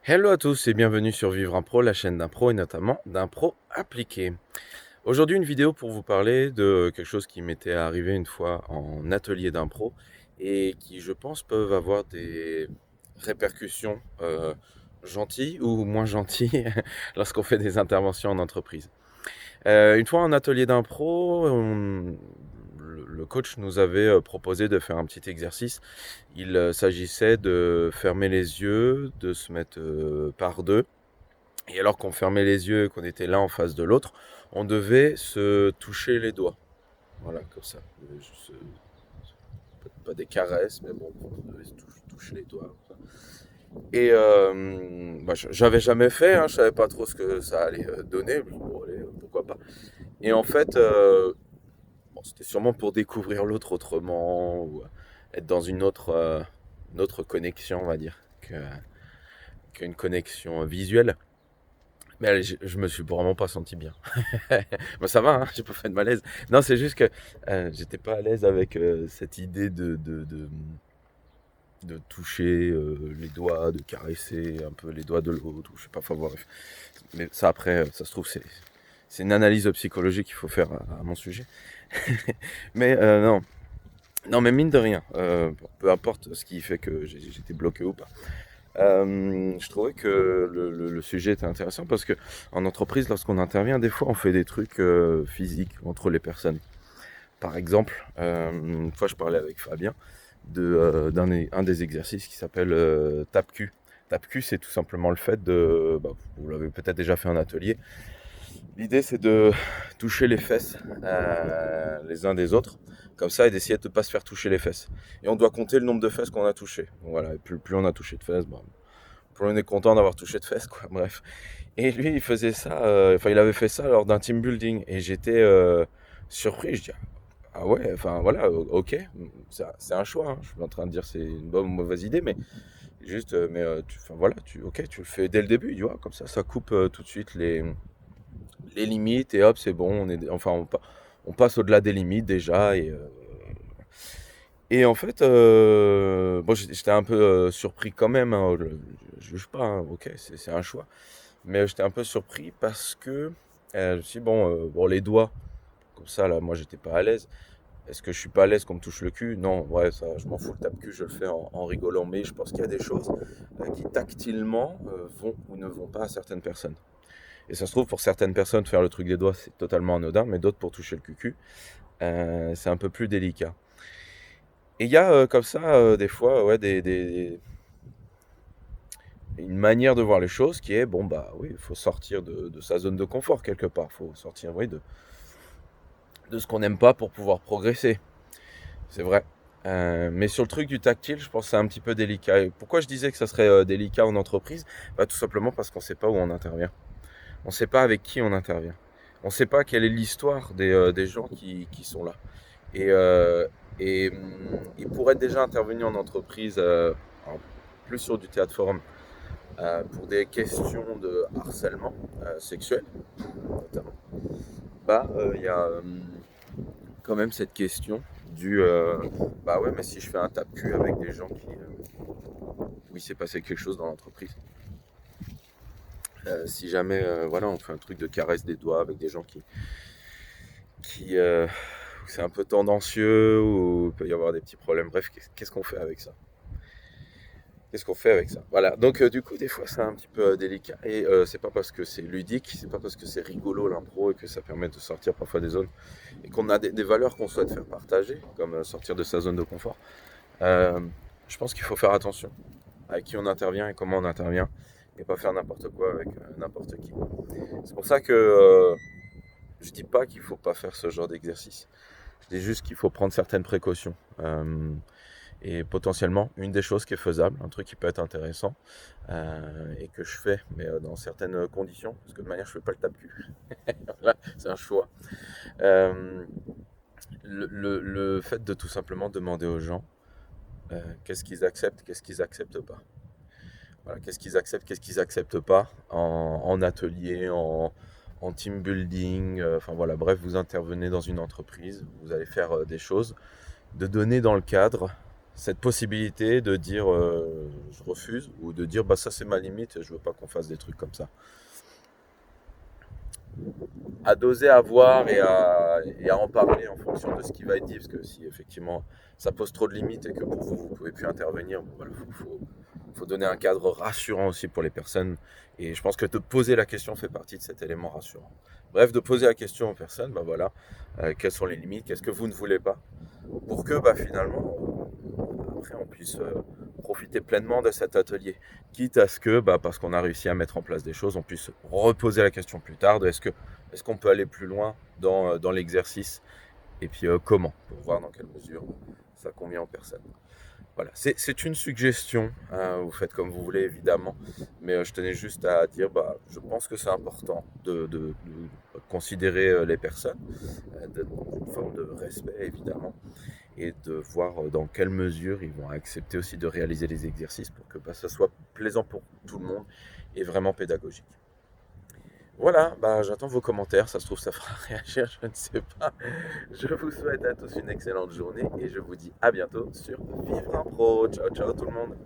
Hello à tous et bienvenue sur Vivre Impro, la chaîne d'impro et notamment d'impro appliqué. Aujourd'hui une vidéo pour vous parler de quelque chose qui m'était arrivé une fois en atelier d'impro et qui je pense peuvent avoir des répercussions gentilles ou moins gentilles lorsqu'on fait des interventions en entreprise. Une fois en atelier d'impro, le coach nous avait proposé de faire un petit exercice. Il s'agissait de fermer les yeux, de se mettre par deux. Et alors qu'on fermait les yeux et qu'on était l'un en face de l'autre, on devait se toucher les doigts. Voilà, comme ça. Pas des caresses, mais bon, on devait se toucher les doigts. Et j'avais jamais fait, hein, je savais pas trop ce que ça allait donner. Je me dis, bon, allez, pourquoi pas. Et en fait, bon, c'était sûrement pour découvrir l'autre autrement, ou être dans une autre connexion, on va dire, qu'une connexion visuelle. Mais je me suis vraiment pas senti bien. Bon, ça va, hein, j'ai pas fait de malaise. Non, c'est juste que j'étais pas à l'aise avec cette idée de toucher les doigts, de caresser un peu les doigts de l'autre, ou je sais pas, enfin bref. Mais ça après, ça se trouve, c'est une analyse psychologique qu'il faut faire à mon sujet. Mais non. Non, mais mine de rien, peu importe ce qui fait que j'étais bloqué ou pas. Je trouvais que le sujet était intéressant parce que en entreprise, lorsqu'on intervient, des fois, on fait des trucs physiques entre les personnes. Par exemple, une fois, je parlais avec Fabien d'un des exercices qui s'appelle tape-cul. Tape-cul, c'est tout simplement le fait de, bah, vous l'avez peut-être déjà fait en atelier. L'idée, c'est de toucher les fesses les uns des autres, comme ça, et d'essayer de ne pas se faire toucher les fesses. Et on doit compter le nombre de fesses qu'on a touchées. Voilà, et plus on a touché de fesses, bah, plus on est content d'avoir touché de fesses, quoi. Bref. Et lui, il faisait ça, enfin, il avait fait ça lors d'un team building. Et j'étais surpris. Je dis, ah ouais, enfin voilà, ok, c'est un choix. Hein. Je suis en train de dire c'est une bonne ou mauvaise idée, mais juste, enfin, voilà, ok, tu le fais dès le début, tu vois, comme ça coupe tout de suite les limites et hop, c'est bon, on passe au-delà des limites déjà. Et en fait, bon, j'étais un peu surpris quand même, hein, je juge pas, hein, ok, c'est un choix. Mais j'étais un peu surpris parce que je me suis dit, bon, les doigts, comme ça, là, moi, j'étais pas à l'aise. Est-ce que je suis pas à l'aise qu'on me touche le cul? Non, ouais, ça, je m'en fous, le tape-cul, je le fais en rigolant. Mais je pense qu'il y a des choses qui, tactilement, vont ou ne vont pas à certaines personnes. Et ça se trouve, pour certaines personnes, faire le truc des doigts, c'est totalement anodin, mais d'autres, pour toucher le cucu, c'est un peu plus délicat. Et il y a comme ça, des fois, ouais, une manière de voir les choses qui est, bon, bah oui, il faut sortir de sa zone de confort quelque part. Il faut sortir, oui, de ce qu'on n'aime pas pour pouvoir progresser. C'est vrai. Mais sur le truc du tactile, je pense que c'est un petit peu délicat. Et pourquoi je disais que ça serait délicat en entreprise? Bah, tout simplement parce qu'on ne sait pas où on intervient. On ne sait pas avec qui on intervient. On ne sait pas quelle est l'histoire des gens qui sont là. Et, euh, et pour être déjà intervenu en entreprise, alors, plus sur du théâtre forum, pour des questions de harcèlement sexuel, notamment, bah, il y a quand même cette question du bah ouais, mais si je fais un tape-cul avec des gens où il s'est passé quelque chose dans l'entreprise, si jamais voilà, on fait un truc de caresse des doigts avec des gens qui où c'est un peu tendancieux, ou il peut y avoir des petits problèmes, bref, qu'est-ce qu'on fait avec ça? Qu'est-ce qu'on fait avec ça? Voilà, donc du coup, des fois, c'est un petit peu délicat. Et c'est pas parce que c'est ludique, c'est pas parce que c'est rigolo l'impro et que ça permet de sortir parfois des zones et qu'on a des valeurs qu'on souhaite faire partager, comme sortir de sa zone de confort. Euh, je pense qu'il faut faire attention à qui on intervient et comment on intervient, et pas faire n'importe quoi avec n'importe qui. C'est pour ça que je dis pas qu'il faut pas faire ce genre d'exercice. Je dis juste qu'il faut prendre certaines précautions. Et potentiellement, une des choses qui est faisable, un truc qui peut être intéressant, et que je fais, mais dans certaines conditions, parce que de manière, je fais pas le tape-cul. Voilà, c'est un choix. Euh, le fait de tout simplement demander aux gens qu'est-ce qu'ils acceptent, qu'est-ce qu'ils acceptent pas. Voilà, qu'est-ce qu'ils acceptent pas en atelier, en team building, enfin voilà, bref, vous intervenez dans une entreprise, vous allez faire des choses, de donner dans le cadre cette possibilité de dire je refuse, ou de dire bah ça c'est ma limite, je veux pas qu'on fasse des trucs comme ça. À doser, à voir et à en parler en fonction de ce qui va être dit, parce que si effectivement ça pose trop de limites et que pour vous, vous pouvez plus intervenir, bon, voilà, faut donner un cadre rassurant aussi pour les personnes. Et je pense que de poser la question fait partie de cet élément rassurant. Bref, de poser la question aux personnes, bah voilà, quelles sont les limites, qu'est-ce que vous ne voulez pas, pour que bah, finalement, après, on puisse profiter pleinement de cet atelier. Quitte à ce que, bah, parce qu'on a réussi à mettre en place des choses, on puisse reposer la question plus tard de est-ce qu'on peut aller plus loin dans l'exercice, et puis comment, pour voir dans quelle mesure ça convient aux personnes. Voilà, c'est une suggestion, hein, vous faites comme vous voulez évidemment, mais je tenais juste à dire, bah, je pense que c'est important de considérer les personnes, dans une forme de respect évidemment, et de voir dans quelle mesure ils vont accepter aussi de réaliser les exercices pour que bah, ça soit plaisant pour tout le monde et vraiment pédagogique. Voilà, bah, j'attends vos commentaires, ça se trouve ça fera réagir, je ne sais pas. Je vous souhaite à tous une excellente journée et je vous dis à bientôt sur Vivre Impro. Ciao ciao tout le monde.